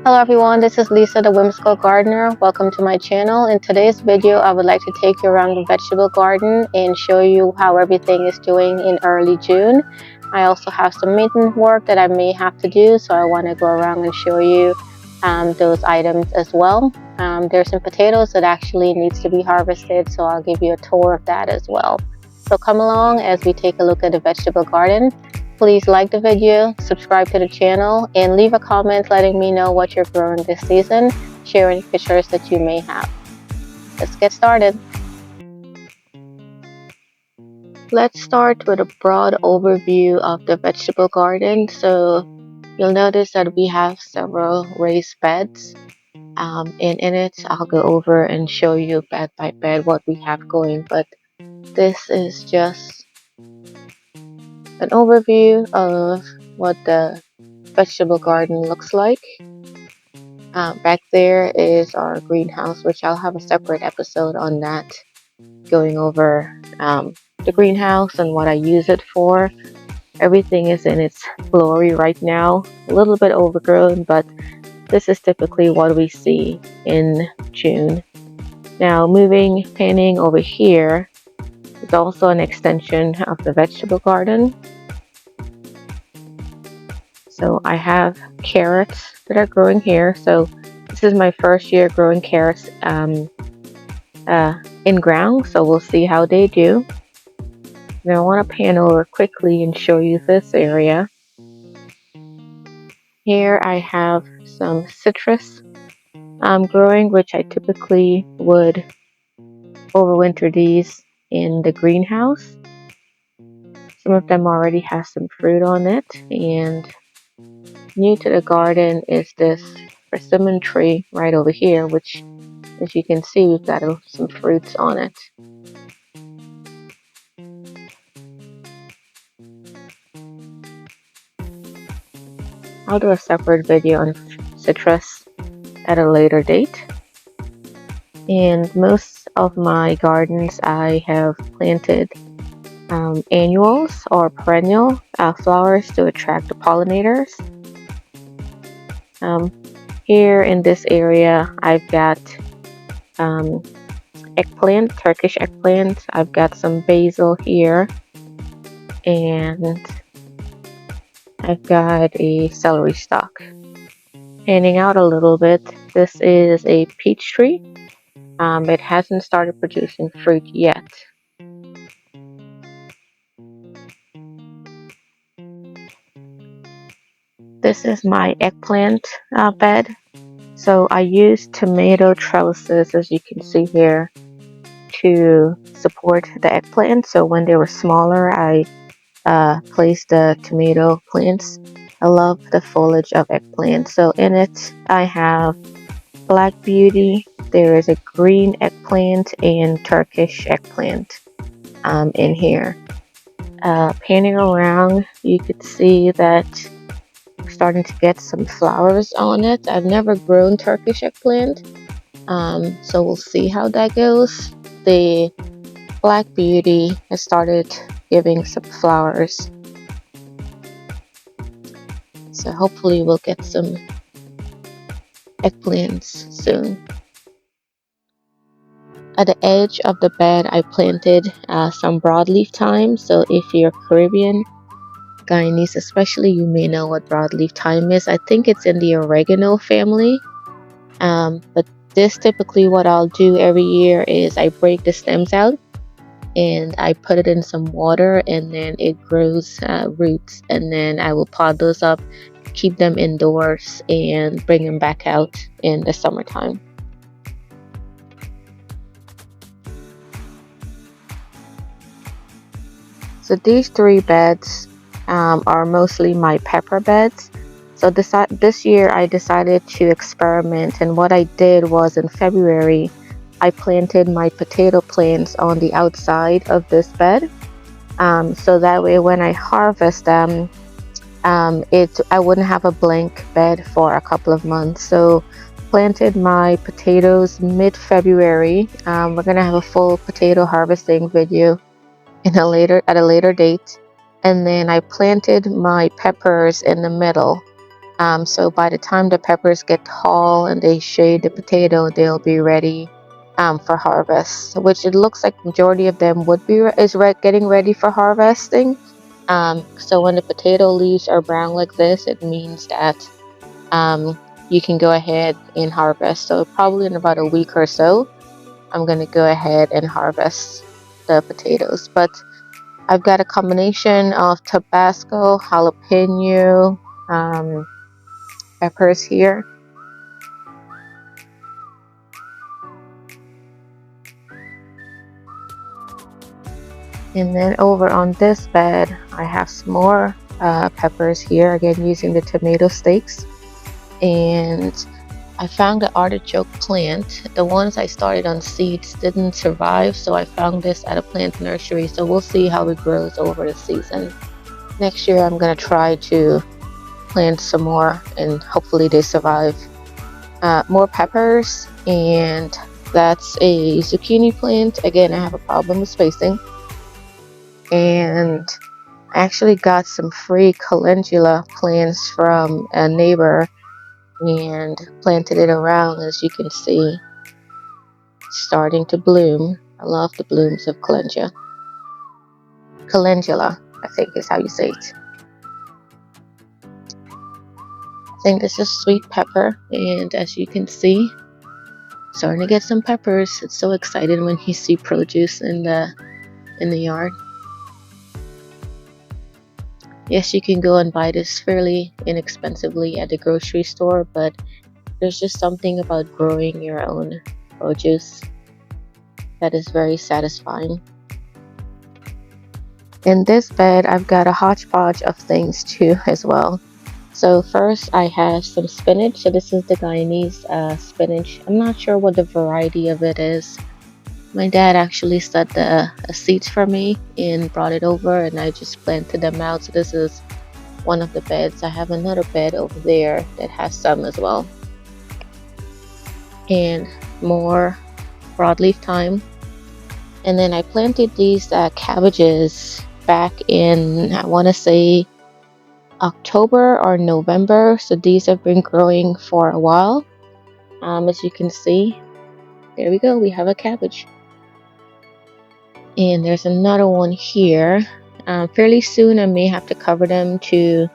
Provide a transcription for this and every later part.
Hello everyone, this is Lisa the Whimsical Gardener. Welcome to my channel. In today's video, I would like to take you around the vegetable garden and show you how everything is doing in early June. I also have some maintenance work that I may have to do, so I want to go around and show you those items as well. There's some potatoes that actually needs to be harvested, so I'll give you a tour of that as well. So come along as we take a look at the vegetable garden. Please like the video, subscribe to the channel, and leave a comment letting me know what you're growing this season. Share any pictures that you may have. Let's get started. Let's start with a broad overview of the vegetable garden. So you'll notice that we have several raised beds. And in it, I'll go over and show you bed by bed what we have going. But this is just an overview of what the vegetable garden looks like. Back there is our greenhouse, which I'll have a separate episode on that, going over the greenhouse and what I use it for. Everything is in its glory right now, a little bit overgrown, but this is typically what we see in June. Now panning over here is also an extension of the vegetable garden. So I have carrots that are growing here. So this is my first year growing carrots in ground, so we'll see how they do. Now I want to pan over quickly and show you this area. Here I have some citrus growing, which I typically would overwinter these in the greenhouse. Some of them already have some fruit on it, and new to the garden is this persimmon tree right over here, which, as you can see, we've got some fruits on it. I'll do a separate video on citrus at a later date. And most of my gardens I have planted annuals or perennial flowers to attract the pollinators. Here in this area I've got eggplant, Turkish eggplant. I've got some basil here, and I've got a celery stalk. Panning out a little bit, this is a peach tree. It hasn't started producing fruit yet. This is my eggplant bed. So I used tomato trellises, as you can see here, to support the eggplant. So when they were smaller, I placed the tomato plants. I love the foliage of eggplant. So in it, I have Black Beauty. There is a green eggplant and Turkish eggplant in here. Panning around, you could see that I'm starting to get some flowers on it. I've never grown Turkish eggplant, so we'll see how that goes. The Black Beauty has started giving some flowers, so hopefully we'll get some eggplants soon. At the edge of the bed I planted some broadleaf thyme. So if you're Caribbean, Guyanese especially, you may know what broadleaf thyme is. I think it's in the oregano family, but this typically what I'll do every year is I break the stems out and I put it in some water, and then it grows roots, and then I will pot those up, keep them indoors, and bring them back out in the summertime. So these three beds are mostly my pepper beds. So this year I decided to experiment, and what I did was in February I planted my potato plants on the outside of this bed, so that way when I harvest them, I wouldn't have a blank bed for a couple of months. So planted my potatoes mid-February. We're gonna have a full potato harvesting video at a later date. And then I planted my peppers in the middle. So by the time the peppers get tall and they shade the potato, they'll be ready for harvest. Which it looks like majority of them would be getting ready for harvesting. So when the potato leaves are brown like this, it means that you can go ahead and harvest. So probably in about a week or so, I'm going to go ahead and harvest the potatoes. But I've got a combination of Tabasco, jalapeno, peppers here. And then over on this bed, I have some more peppers here, again using the tomato stakes. And I found the artichoke plant. The ones I started on seeds didn't survive, so I found this at a plant nursery. So we'll see how it grows over the season. Next year, I'm going to try to plant some more and hopefully they survive. More peppers, and that's a zucchini plant. Again, I have a problem with spacing. And I actually got some free calendula plants from a neighbor and planted it around. As you can see, it's starting to bloom. I love the blooms of calendula. Calendula, I think is how you say it. I think this is sweet pepper, and as you can see, starting to get some peppers. It's so exciting when you see produce in the yard. Yes, you can go and buy this fairly inexpensively at the grocery store, but there's just something about growing your own produce that is very satisfying. In this bed, I've got a hodgepodge of things too as well. So first I have some spinach. So this is the Guyanese spinach. I'm not sure what the variety of it is. My dad actually set the seeds for me and brought it over, and I just planted them out. So this is one of the beds. I have another bed over there that has some as well. And more broadleaf thyme. And then I planted these cabbages back in, I want to say, October or November. So these have been growing for a while. As you can see, there we go. We have a cabbage. And there's another one here. Fairly soon I may have to cover them to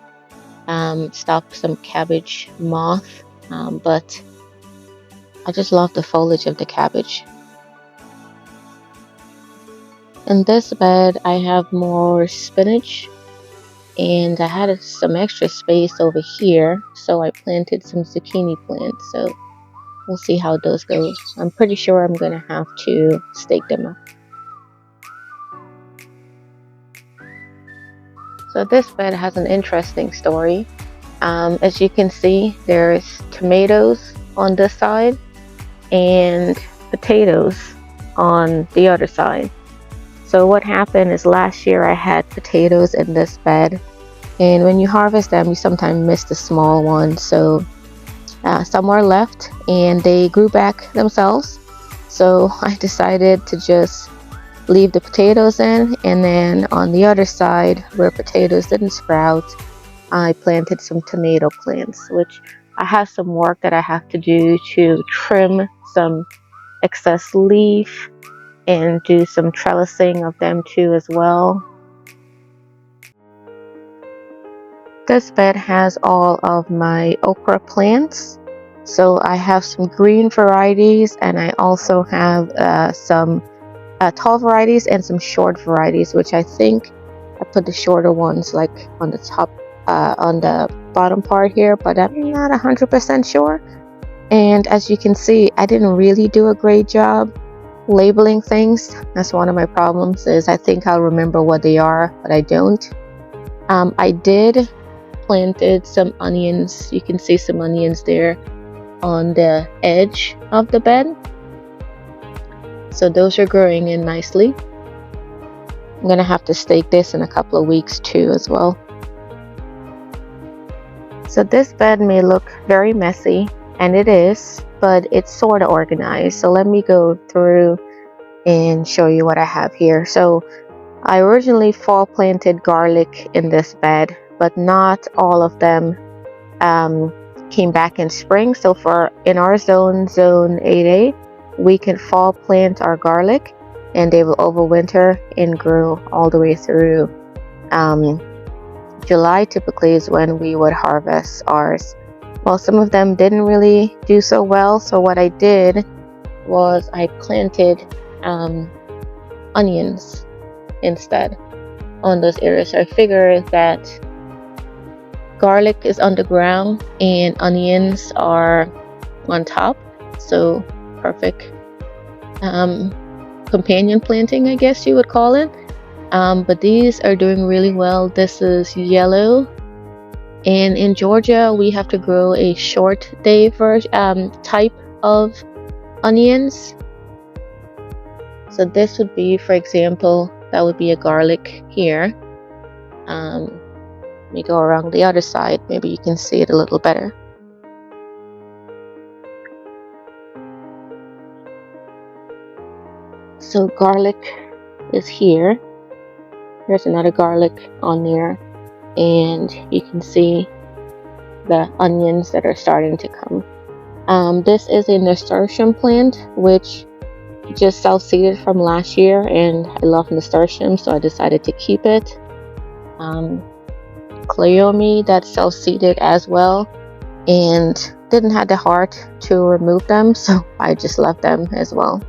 stop some cabbage moth. But I just love the foliage of the cabbage. In this bed, I have more spinach, and I had some extra space over here, so I planted some zucchini plants. So we'll see how those go. I'm pretty sure I'm gonna have to stake them up. So this bed has an interesting story. As you can see, there's tomatoes on this side and potatoes on the other side. So what happened is last year I had potatoes in this bed, and when you harvest them, you sometimes miss the small ones. So some were left and they grew back themselves. So I decided to just leave the potatoes in, and then on the other side where potatoes didn't sprout, I planted some tomato plants, which I have some work that I have to do to trim some excess leaf and do some trellising of them too as well. This bed has all of my okra plants. So I have some green varieties, and I also have some tall varieties and some short varieties, which I think I put the shorter ones like on the top, on the bottom part here, but I'm not 100% sure. And as you can see, I didn't really do a great job labeling things. That's one of my problems, is I think I'll remember what they are, but I don't. I did planted some onions. You can see some onions there on the edge of the bed. So those are growing in nicely. I'm gonna have to stake this in a couple of weeks too as well. So this bed may look very messy, and it is, but it's sort of organized. So let me go through and show you what I have here. So I originally fall planted garlic in this bed, but not all of them came back in spring. So in our zone 8A, we can fall plant our garlic and they will overwinter and grow all the way through July. Typically is when we would harvest ours. Well, some of them didn't really do so well, so what I did was I planted onions instead on those areas. So I figured that garlic is underground and onions are on top, so perfect companion planting, I guess you would call it. But these are doing really well. This is yellow, and in Georgia we have to grow a short day type of onions. So this would be, for example, that would be a garlic here. Let me go around the other side, maybe you can see it a little better. So garlic is here. There's another garlic on there, and you can see the onions that are starting to come. This is a nasturtium plant, which just self-seeded from last year, and I love nasturtium, so I decided to keep it. Cleome, that's self-seeded as well, and didn't have the heart to remove them, so I just left them as well.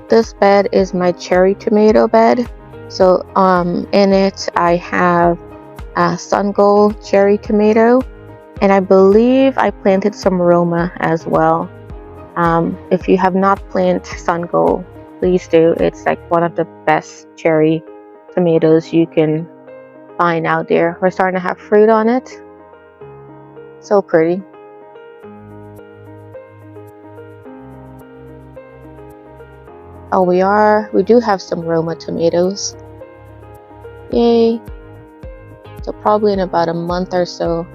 This bed is my cherry tomato bed. So in it I have a Sun Gold cherry tomato, and I believe I planted some Roma as well. If you have not planted Sun Gold, please do. It's like one of the best cherry tomatoes you can find out there. We're starting to have fruit on it. So pretty. Oh, we do have some Roma tomatoes. Yay. So probably in about a month or so,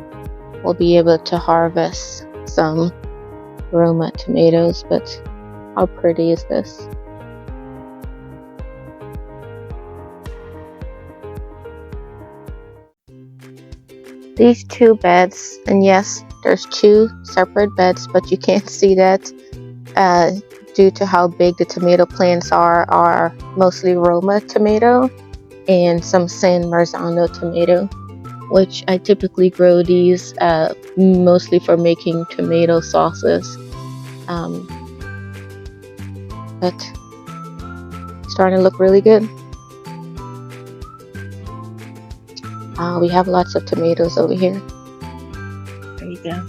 we'll be able to harvest some Roma tomatoes, but how pretty is this? These two beds, and yes, there's two separate beds, but you can't see that due to how big the tomato plants are mostly Roma tomato and some San Marzano tomato, which I typically grow these mostly for making tomato sauces. But starting to look really good. We have lots of tomatoes over here. There you go.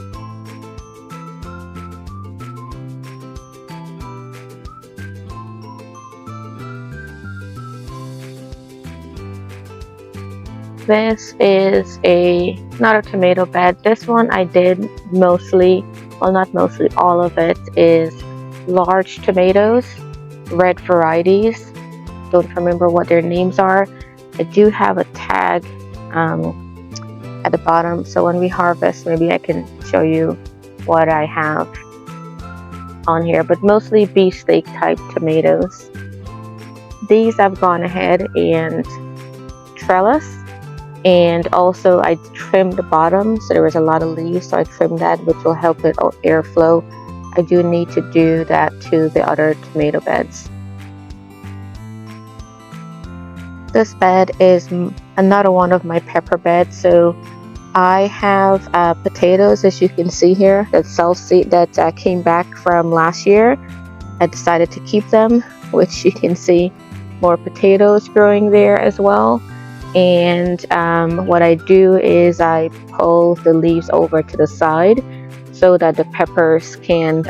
This is not a tomato bed. This one I did mostly, well, not mostly, all of it is large tomatoes, red varieties. Don't remember what their names are. I do have a tag at the bottom, so when we harvest, maybe I can show you what I have on here, but mostly beefsteak type tomatoes. These I've gone ahead and trellis, and also I trimmed the bottom, so there was a lot of leaves, so I trimmed that, which will help with airflow. I do need to do that to the other tomato beds. This bed is another one of my pepper beds. So I have potatoes, as you can see here, that self-seed that came back from last year. I decided to keep them, which you can see more potatoes growing there as well. And what I do is I pull the leaves over to the side so that the peppers can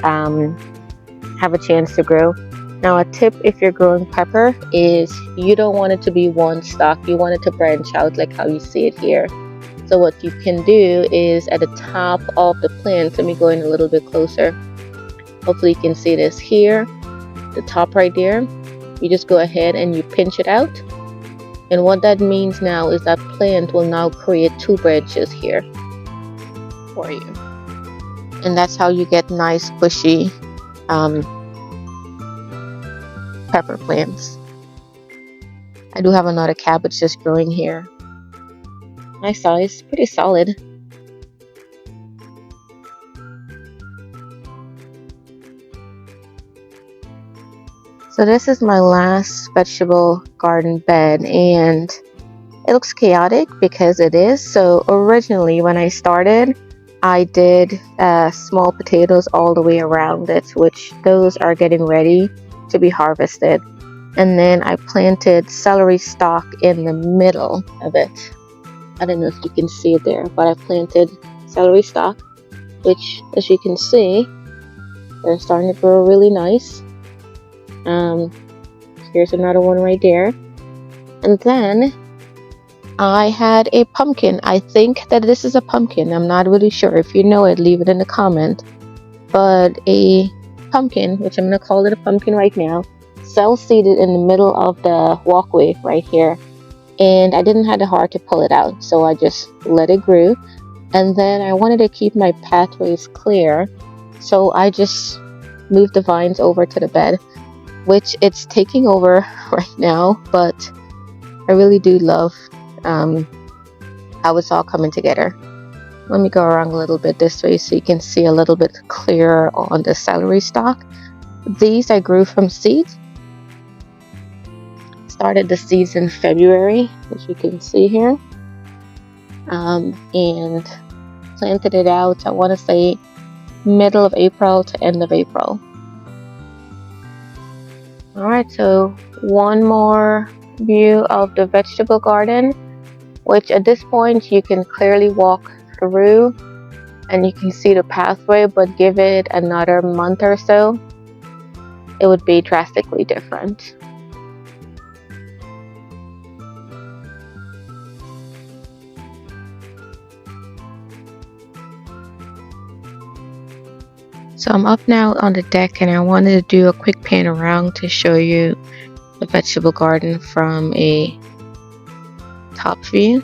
have a chance to grow. Now, a tip if you're growing pepper is you don't want it to be one stalk. You want it to branch out like how you see it here. So what you can do is at the top of the plant, let me go in a little bit closer. Hopefully you can see this here, the top right there. You just go ahead and you pinch it out. And what that means now is that plant will now create two branches here for you. And that's how you get nice bushy pepper plants. I do have another cabbage just growing here. Nice size, pretty solid. So this is my last vegetable garden bed, and it looks chaotic because it is. So originally when I started, I did small potatoes all the way around it, which those are getting ready to be harvested. And then I planted celery stalk in the middle of it. I don't know if you can see it there, but I planted celery stalk, which as you can see, they're starting to grow really nice. Here's another one right there. And then I had a pumpkin. I think that this is a pumpkin. I'm not really sure. If you know it, leave it in the comment. But a pumpkin, which I'm going to call it a pumpkin right now, cell-seeded in the middle of the walkway right here. And I didn't have the heart to pull it out, so I just let it grow. And then I wanted to keep my pathways clear, so I just moved the vines over to the bed, which it's taking over right now, but I really do love how it's all coming together. Let me go around a little bit this way so you can see a little bit clearer on the celery stalk. These I grew from seeds. Started the seeds in February, as you can see here, and planted it out, I want to say middle of April to end of April. Alright, so one more view of the vegetable garden, which at this point you can clearly walk through and you can see the pathway, but give it another month or so, it would be drastically different. So I'm up now on the deck, and I wanted to do a quick pan around to show you the vegetable garden from a top view.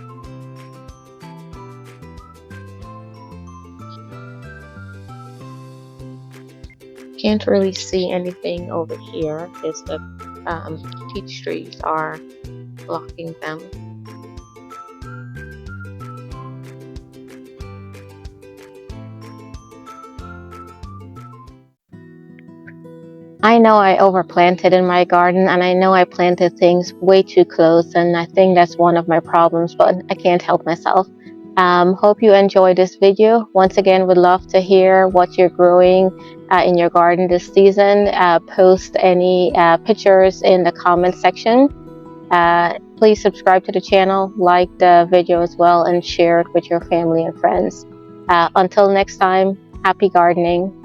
Can't really see anything over here because the peach trees are blocking them. I know I overplanted in my garden, and I know I planted things way too close, and I think that's one of my problems, but I can't help myself. Hope you enjoyed this video. Once again, would love to hear what you're growing in your garden this season. Post any pictures in the comment section. Please subscribe to the channel, like the video as well, and share it with your family and friends. Until next time, happy gardening.